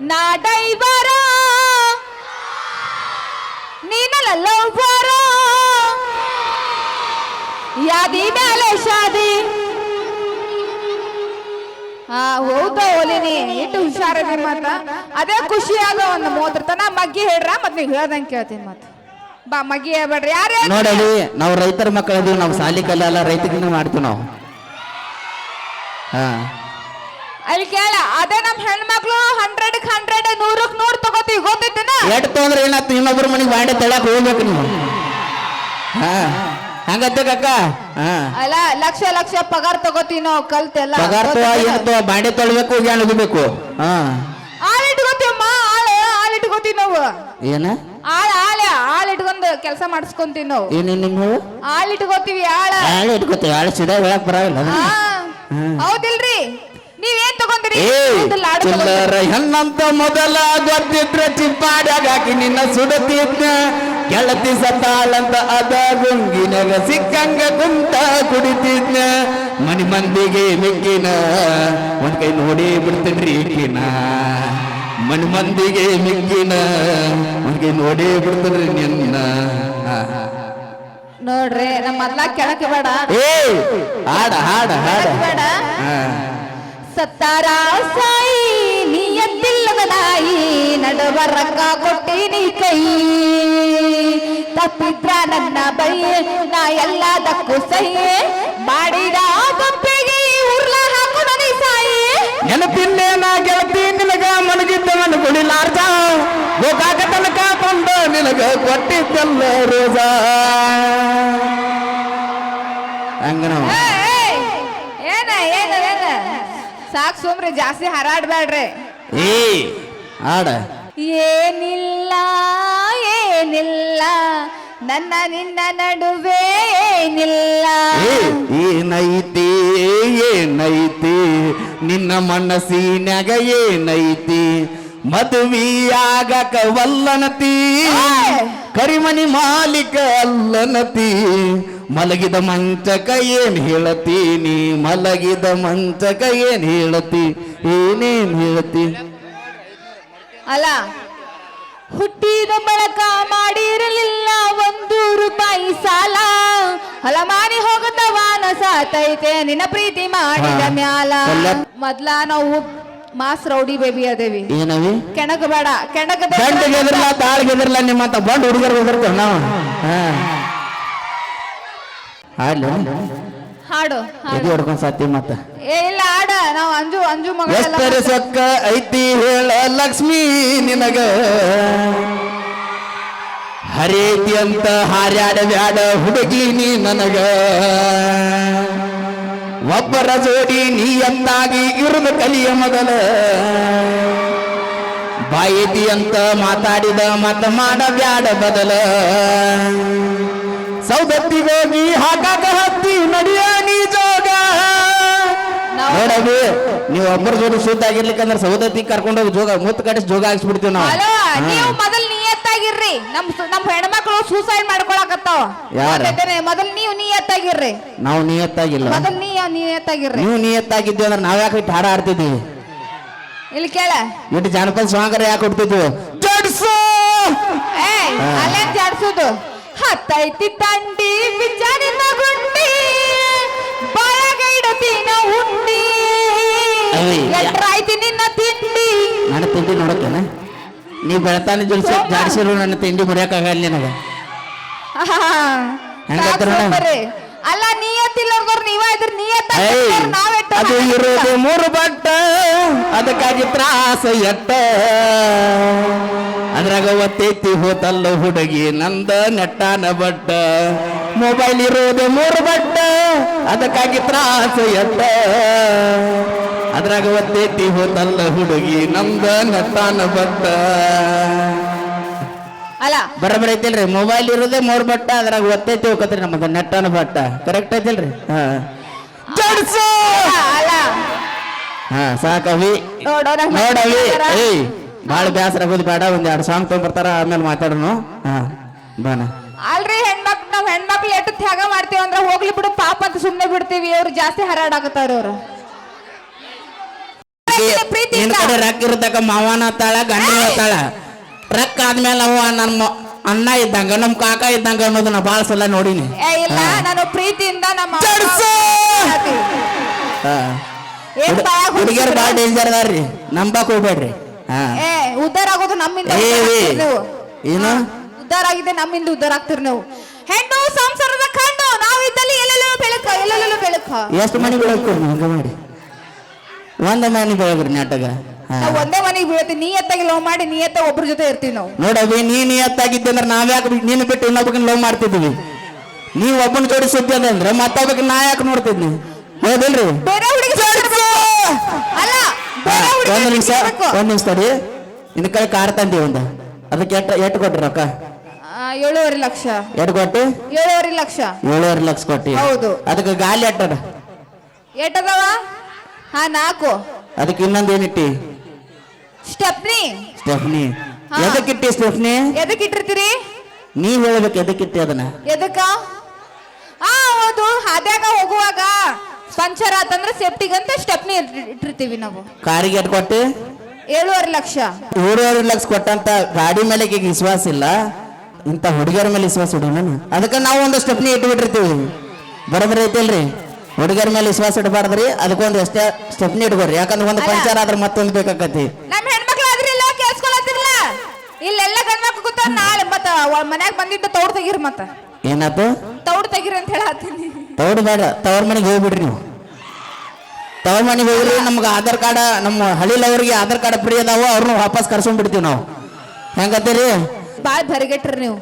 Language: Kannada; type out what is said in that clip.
ನಾ ಡೈವರ ನೀನಲ್ಲ ಲವ್ವರ ಯಾದಿ ಮೇಲೆ ಶಾದಿ ಹೌದಾ ಓಲಿನಿ ಇಟ್ಟು ಹುಷಾರದಿ ಮತ್ತ ಅದೇ ಖುಷಿಯಾಗ ಒಂದು 30 ತನ ಮಗ್ಗಿ ಹೇಳ್ರ ಮತ್ ನೀವು ಹೇಳ್ದಂಗೆ ಕೇಳ್ತೀನಿ ಮತ್ತ ಬಾ ಮಗ್ಗಿ ಹೇಳ್ಬೇಡ್ರಿ ಯಾರೇ ನೋಡಲಿ ನಾವು ರೈತರ ಮಕ್ಕಳದೀವಿ ನಾವು ಸಾಲಿ ಕಲ್ಲ ರೈತಗಿನ ಮಾಡ್ತೀವಿ ನಾವು ಅಲ್ಲಿ ಕೇಳ ಅದೇ ನಮ್ ಹೆಣ್ಮಕ್ಳು 100ಕ್ಕೆ 100 100ಕ್ಕೆ 100 ತಗೋತೀವಿ ಗೊತ್ತಿತ್ತೇನ ಎಟ್ ತೊಂದ್ರೆ ಏನಾಯ್ತು ಇನ್ನೊಬ್ಬರ ಮನೆಗೆ ಬಾಂಡೆ ತೊಳಕ್ ಹೋಗ್ಬೇಕು ನೀವು ಹಂಗತ್ತೆ ಕಕ್ಕ ಅಲ್ಲ ಲಕ್ಷ ಲಕ್ಷ ಪಗಾರ ತಗೋತೀವಿ ನಾವು ಕಲ್ತೆಲ್ಲ ಪಗಾರ ಏನೋ ಬಾಂಡೆ ತೊಳ್ಬೇಕು ಏನ್ ಹೋಗ್ಬೇಕು ಆಳ್ ಇಟ್ಕೋತೀವಮ್ಮ ಆಳ್ ಇಟ್ಕೋತೀವಿ ನಾವು ಏನ ಆಳ್ ಇಟ್ಕೊಂಡ್ ಕೆಲಸ ಮಾಡಿಸ್ಕೊಂತೀವಿ ನಾವು ಏನೇನು ಆಳ್ ಇಟ್ಕೋತೀವಿ ಆಳ ಇಟ್ಕೋತೀವಿ ಆಳ ಸಿದ ಹೇಳಕ್ ಬರಲ್ಲ ಹೌದಿಲ್ರಿ ನೀವೇನ್ ತಗೊಂಡ್ರಿ ಚಿಲ್ಲರ ಹೆಣ್ಣಂತ ಮೊದಲ ಗೊತ್ತಿದ್ರ ಚಿಪ್ಪಾಡ್ಯಾಗ ಹಾಕಿ ನಿನ್ನ ಸುಡತಿದ್ನ ಗೆಳತಿ ಸತ್ತಾಳಂತ ಅದ ಗುಂಗಿನಾಗ ಸಿಕ್ಕಂಗ ಕುಂತ ಕುಡಿತಿದ್ನ ಮನಿ ಮಂದಿಗೆ ಮಿಕ್ಕಿನ ಒಂದ್ ಕೈ ನೋಡಿ ಬಿಡ್ತೇನ್ರಿ ಈಕಿನ ಮನಿ ಮಂದಿಗೆ ಮಿಕ್ಕಿನ ಒಂದ್ ಕೈ ನೋಡಿ ಬಿಡ್ತೇನ್ರಿ ನಿನ್ನ ನೋಡ್ರಿ ನಮ್ಮ ಮೊದ್ಲ ಕೆಳಕ್ಕೆ ಬೇಡ ಹಾಡ ಹಾಡ ಹಾಡ ಬೇಡ ಸತ್ತಾರ ಸಾಯಿ ನೀಯತ್ತಿಲ್ಲದ ನಾಯಿ ನಡುವರಕ್ಕ ಕೊಟ್ಟಿನಿ ಕೈ ತಪ್ಪಿದ್ರ ನನ್ನ ಬೈ ನಾ ಎಲ್ಲದಕ್ಕೂ ಸೈ ಮಾಡಿದ ತಪ್ಪಿಗೆ ಉರ್ಲ ಹಾಕು ನನಗೆ ಸಾಯಿ ನೆನಪಿನ್ನೇನ ಗೆಳತಿ ನಿನಗ ಮನಗಿದ್ದವನು ಕುಡಿಲಾರ್ದ ಗೋಕಾಕ ತನಕ ಬಂದ ನಿನಗ ಕೊಟ್ಟಿದ್ದಲ್ಲ ರೋಜ ಹಂಗ ನಾವು ಸಾಕ್ ಸುಮ್ರಿ ಜಾಸ್ತಿ ಹಾರಾಡ್ಬೇಡ್ರಿ ಆಡ ಏನಿಲ್ಲ ನನ್ನ ನಿನ್ನ ನಡುವೆ ಏನಿಲ್ಲ ಏನೈತಿ ನಿನ್ನ ಮನಸ್ಸಿನಾಗ ಏನೈತಿ ಮದುವೆಯಾಗಕ ವಲ್ಲನತಿ ಕರಿಮನಿ ಮಾಲೀಕ ಅಲ್ಲನತಿ ಮಲಗಿದ ಮಂಚಕ ಏನ್ ಹೇಳತೀನಿ ಮಲಗಿದ ಮಂಚಕ ಏನ್ ಹೇಳತಿ ಏನೇನ್ ಹೇಳತಿ ಅಲ್ಲ ಹುಟ್ಟಿದ ಬಳಕ ಮಾಡಿರಲಿಲ್ಲ 1 ರೂಪಾಯಿ ಸಾಲ ಹಲಮಾರಿ ಹೋಗದವಾನ ಸಾತೈತೆ ನಿನ್ನ ಪ್ರೀತಿ ಮಾಡಿದ ಮ್ಯಾಲ ಮೊದ್ಲ ನಾವು ಮಾಸ್ ರೌಡಿ ಬೇಬಿ ಅದೇವಿ ಏನವಿ ಕೆಣಕ ಬೇಡ ಕೆಣಕದಿರಲ್ಲ ತಾಳ್ಗೆದಿರಲ್ಲ ನಿಮ್ಮಂತ ಬಂಡ್ ಹುಡುಗರು ಹೋಗಿರ್ತೇವೆ ನಾವು ಹಾಡು ಹೊಡ್ಕೊಂಡ್ ಸಾತಿ ಮತ್ತ ಇಲ್ಲ ಹಾಡ ನಾವು ಅಂಜು ಮಗ ಎಷ್ಟರ ಸೊಕ್ಕ ಐತಿ ಹೇಳ ಲಕ್ಷ್ಮೀ ನಿನಗ ಹರೇತಿ ಅಂತ ಹಾರ್ಯಾಡ ಬ್ಯಾಡ ಹುಡುಗಿ ನೀ ನನಗ ಒಬ್ಬರ ಜೋಡಿ ನೀ ಅಂದಾಗಿ ಇರುದ ಕಲಿಯ ಮೊದಲ ಬಾಯಿತಿ ಅಂತ ಮಾತಾಡಿದ ಮತ ಮಾಡ ಬ್ಯಾಡ ಬದಲ ಸೌದತ್ತಿಗೋಗಿ ಹಾಕಾಕ ಹತ್ತಿ ನಡಿಯ ನೀ ಜೋಗ ನೋಡವಿ ನೀವು ಒಬ್ಬರ ಜೋಡಿ ಸುತ್ತ ಆಗಿರ್ಲಿಕ್ಕಂದ್ರೆ ಸೌದತ್ತಿ ಕರ್ಕೊಂಡೋಗಿ ಜೋಗ ಮುತ್ತು ಕಟ್ಟಿಸಿ ಜೋಗ ಹಾಕ್ಸ್ಬಿಡ್ತೀವಿ ನಾವು ನೀವು ಮೊದಲ್ ನಿಯತ್ತಾಗಿರ್ರಿ ನಮ್ ಹೆಣ್ಮಕ್ಳು ಸೂಸೈಡ್ ಮಾಡ್ಕೊಳಕತ್ತಾವ ಮೊದಲ್ ನೀವು ನಿಯತ್ತಾಗಿರ್ರಿ ನಾವು ನಿಯತ್ತಾಗಿಲ್ಲ ಮೊದಲ್ ನಿಯತ್ತಾಗಿರ್ರಿ ನೀವು ನಿಯತ್ತಾಗಿದ್ದೀವಿ ಅಂದ್ರೆ ನಾವ್ ಯಾಕೆ ಹಾಡ ಆಡ್ತಿದ್ವಿ ಇಲ್ಲಿ ಕೇಳ ಇಟ್ಟು ಜಾನಪದ ಸ್ವಾಂಗರ ಯಾಕೆ ಹುಡ್ತಿದ್ವಿ ಅಲ್ಲೇನ್ ಜಾಡ್ಸೋದು ಹತ್ತೈತಿ ತಂಡಿ ವಿಚಾರಿನ ಗುಂಡಿ ಬಾಯಗೈಡತಿನ ಉಂಡಿ ಎಟ್ರಾಯ್ತಿ ನಿನ್ನ ತಿಂಡಿ ನನ್ನ ತಿಂಡಿ ನೋಡಕ್ಕೇನ ನೀ ಬೆಳತಾನೆ ಜಾಡಿಸಿರು ನನ್ನ ತಿಂಡಿ ಮುರಿಯಕ್ಕಾಗಲ್ಲ ನಿನಗ ಅಲ್ಲ ನಿಯತ್ತಿಲ್ಲದವ್ರು ನೀವ ಇದ್ರ ಅದು ಇರೋದು 3 ಬಟ್ಟ ಅದಕ್ಕಾಗಿ ತ್ರಾಸ ಎಟ್ಟ ಅದ್ರಾಗ ಒತ್ತೈತಿ ಹೋತಲ್ಲ ಹುಡುಗಿ ನಂದ ನೆಟ್ಟಾನ ಬಟ್ಟ ಮೊಬೈಲ್ ಇರೋದು 3 ಬಟ್ಟ ಅದಕ್ಕಾಗಿ ತ್ರಾಸ ಎಟ್ಟ ಅದ್ರಾಗ ಒತ್ತೈತಿ ಹೋತಲ್ಲ ಹುಡುಗಿ ನಂದ ನೆಟ್ಟಾನ ಬಟ್ಟ ಅಲ್ಲ ಬರಬರ ಐತಿಲ್ರಿ ಮೊಬೈಲ್ ಇರೋದೇ 3 ಬಟ್ಟ ಅದ್ರಾಗ ಒತ್ತೈತಿ ಹೋಗತ್ರಿ ನಮ್ಮದ ನೆಟ್ಟಾನ ಬಟ್ಟ ಕರೆಕ್ಟ್ ಐತಿಲ್ರಿ ಸಾಕವಿ ನೋಡವಿ ಬಾಳ ಬ್ಯಾಸರ ಆಗೋದು ಬೇಡ 1-2 ಸಾಂಗ್ ತಗೊಂಡ್ಬರ್ತಾರ ಆಮೇಲೆ ಮಾತಾಡೋಣ ಬಾನ ಅಲ್ರಿ ನಾವ್ ಹೆಣ್ಮಕ್ಳು ಮಕ್ಳು ಎಷ್ಟು ತ್ಯಾಗ ಮಾಡ್ತೀವಿ ಅಂದ್ರೆ ಹೋಗ್ಲಿ ಬಿಡು ಪಾಪ ಅಂತ ಸುಮ್ನೆ ಬಿಡ್ತೀವಿ ಅವ್ರು ಜಾಸ್ತಿ ಹರಾಡಾಕತ್ತಾರ ಅವ್ರು ಪ್ರೀತಿ ನಿನ್ ಕಡೆ ರೊಕ್ಕ ಇರತಕ್ಕ ಮಾವನ ತಾಳ ಗಂಡನ ತಾಳ ರೊಕ್ಕ ಆದ್ಮೇಲೆ ನಾವು ನಮ್ಮ ಅಣ್ಣ ಇದ್ದಂಗ ನಮ್ ಕಾಕ ಇದ್ದಂಗ ಅನ್ನೋದನ್ನ ಬಾಳ ಸಲ ನೋಡಿನಿ ಇಲ್ಲ ನಾನು ಪ್ರೀತಿಯಿಂದ ನಮ್ಮ ಹುಡುಗಿಯರು ಬಾಳ ಡೇಂಜರ್ ಅದಾರ್ರಿ ನಂಬಕ್ ಹೋಗ್ಬೇಡ್ರಿ ಉದ್ದಾರ ಆಗೋದು ನಮ್ಮಿಂದ ಏನು ಉದ್ದಾರ ಆಗಿದೆ ನಮ್ಮಿಂದ ಉದ್ದಾರ ಆಗ್ತೀರಿ ನೀವು ಹೆಣ್ಣು ಸಂಸಾರದ ಕಣ್ಣು ನಾವು ಇದ್ದಲ್ಲಿ ಎಲ್ಲೆಲ್ಲೋ ಬೆಳಕ ಎಷ್ಟು ಮನೆ ಬೆಳಕು ಹಂಗ ಮಾಡಿ ಒಂದ ಮನೆ ಬೆಳಗ್ರಿ ನಾಟಕ ನಾವು ಒಂದೇ ಮನೆಗೆ ಬೀಳ್ತೀವಿ ನಿಯತ್ತಾಗಿ ಲವ್ ಮಾಡಿ ನಿಯತ್ತ ಒಬ್ರ ಜೊತೆ ಇರ್ತೀವಿ ನಾವು ನೋಡವಿ ನೀ ನಿಯತ್ತಾಗಿದ್ದೆ ಅಂದ್ರೆ ನಾವ್ಯಾಕೆ ನೀನು ಬಿಟ್ಟು ಇನ್ನೊಬ್ಬನ ಲವ್ ಮಾಡ್ತಿದ್ವಿ ನೀವ್ ಒಬ್ಬನ ಜೋಡಿ ಸುದ್ದಿ ಅದ ಅಂದ್ರೆ ಮತ್ತೊಬ್ಬಕ್ಕೆ ನಾ ಯಾಕೆ ನೋಡ್ತಿದ್ನಿ ಹೌದಿಲ್ರಿ ಬೇರೆ ಹುಡುಗಿ ಅಲ್ಲ ಒಂದ್ ನಿಮಿಷ ತಡಿ ಇನ್ ಕಡೆ ಕಾರ್ ತಂದಿ ಒಂದ ಅದಕ್ಕೆ ಎಷ್ಟು ಕೊಟ್ರಿ ರೊಕ್ಕ 7.5 ಲಕ್ಷ ಎಷ್ಟು ಕೊಟ್ಟಿ 7.5 ಲಕ್ಷ 7.5 ಲಕ್ಷ ಕೊಟ್ಟಿ ಹೌದು ಅದಕ್ಕೆ ಗಾಲಿ ಎಟ್ಟದ ಎಟ್ಟದವ 4 ಅದಕ್ಕೆ ಇನ್ನೊಂದು ಏನಿಟ್ಟಿ ಸ್ಟೆಪ್ನಿ ಎದಕ್ಕಿಟ್ಟಿ ಸ್ಟೆಫ್ನಿ ಎದಕ್ಕೆ ಇಟ್ಟಿರ್ತೀರಿ ನೀವ್ ಹೇಳ್ಬೇಕು ಎದಕ್ಕಿಟ್ಟಿ ಅದನ್ನ ಎದಕ್ಕ ಹೌದು ಹಾದ್ಯಾಗ ಹೋಗುವಾಗ ಪಂಚರ್ ಆತಂದ್ರೆ ಸೇಫ್ಟಿಗಂತ ಸ್ಟೆಪ್ನಿ ಇಟ್ಟಿರ್ತೀವಿ ನಾವು ಕಾರಿಗೆ ಎಟ್ ಕೊಟ್ಟಿ 7.5 ಲಕ್ಷ 7.5 ಲಕ್ಷ ಕೊಟ್ಟಂತ ಗಾಡಿ ಮೇಲೆ ಈಗ ವಿಶ್ವಾಸ ಇಲ್ಲ ಇಂತ ಹುಡುಗಿಯರ ಮೇಲೆ ವಿಶ್ವಾಸ ಇಡು ನಾನು ಅದಕ್ಕೆ ನಾವು ಒಂದು ಸ್ಟೆಪ್ನಿ ಇಟ್ಬಿಟ್ಟಿರ್ತೀವಿ ಬರೋಬ್ಬರಿ ಐತಿಲ್ರಿ ಹುಡುಗಿಯರ ಮೇಲೆ ವಿಶ್ವಾಸ ಇಡಬಾರ್ದ್ರಿ ಅದಕ್ಕೊಂದು ಎಷ್ಟೇ ಸ್ಟೆಪ್ನಿ ಇಟ್ಕೊಡ್ರಿ ಯಾಕಂದ್ರೆ ಒಂದು ಪಂಚರ್ ಆದ್ರೆ ಮತ್ತೊಂದು ಬೇಕಾಕತಿ ನಮ್ಮ ಹೆಣ್ಮಕ್ಳು ಆದ್ರಿಲ್ಲ ಕೇಳಿಸ್ಕೊಳತ್ತಿರಲ್ಲ ಇಲ್ಲೆಲ್ಲ ಗಂಡ್ಮಕ್ಳು ಕೂತ ನಾಳೆ ಮತ್ತ ಮನ್ಯಾಗ ಬಂದಿಟ್ಟು ತೌಡ್ ತೆಗೀರಿ ಮತ್ತ ಏನಾಯ್ತು ತೌಡ್ ತೆಗೀರಿ ಅಂತ ಹೇಳತ್ತೀನಿ ತೌಡ್ ಬೇಡ ತವ್ರ ಮನೆಗೆ ಹೋಗ್ಬಿಡ್ರಿ ನೀವು ತವ್ರ ಮನೆಗೆ ಹೋಗ್ರಿ ನಮ್ಗೆ ಆಧಾರ್ ಕಾರ್ಡ್ ನಮ್ಮ ಹಳ್ಳಿಲವ್ರಿಗೆ ಆಧಾರ್ ಕಾರ್ಡ್ ಫ್ರೀ ಅದಾವ ಅವ್ರನ್ನ ವಾಪಸ್ ಕರ್ಸ್ಕೊಂಡ್ಬಿಡ್ತೀವಿ ನಾವು ಹೆಂಗತ್ತೀರಿ ಬಾಳ್ ಬರಿಗೆಟ್ರಿ ನೀವು